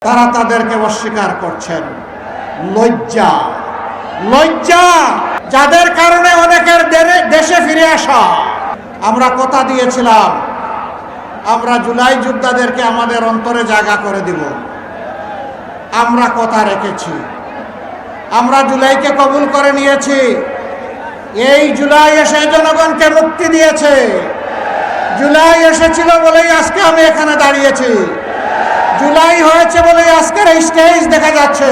তারা তাদেরকে অস্বীকার করছেন। লজ্জা, লজ্জা, যাদের কারণে অনেকের দেশে ফিরে আসা। আমরা কথা দিয়েছিলাম আমরা জুলাই যোদ্ধাদেরকে আমাদের অন্তরে জায়গা করে দিব। আমরা কথা রেখেছি, আমরা জুলাইকে কবুল করে নিয়েছি। এই জুলাই এসে জনগণকে মুক্তি দিয়েছে। জুলাই এসেছিল বলেই আজকে আমি এখানে দাঁড়িয়েছি। জুলাই হয়েছে বলেই আজকের এই স্টেজ দেখা যাচ্ছে।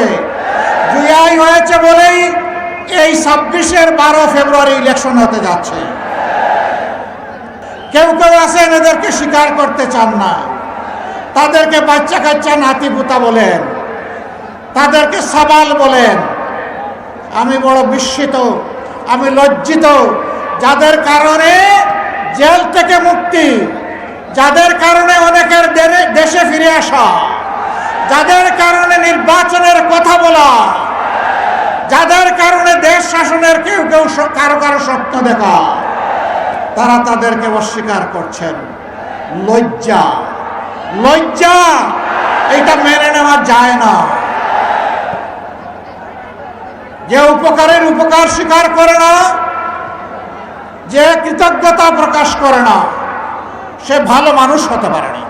জুলাই হয়েছে বলেই এই 12 ফেব্রুয়ারি ইলেকশন হতে যাচ্ছে। কেউ কেউ আছেন এদেরকে স্বীকার করতে চান না, তাদেরকে বাচ্চা কাচ্চা নাতিপুতা বলেন, তাদেরকে সাবাল বলেন। আমি বড় বিস্মিত, আমি লজ্জিত, যাদের কারণে জেল থেকে মুক্তি, যাদের কারণে অনেকের দেশে ফিরে আসা, যাদের কারণে নির্বাচনের কথা বলা, যাদের কারণে দেশ শাসনের কেউ কেউ কারো কারো স্বপ্ন দেখা, তারা তাদেরকে অস্বীকার করছেন। লজ্জা, লজ্জা, এটা মেনে নেওয়া যায় না। যে উপকারের উপকার স্বীকার করে না, যে কৃতজ্ঞতা প্রকাশ করে না, সে ভালো মানুষ হতে পারে না।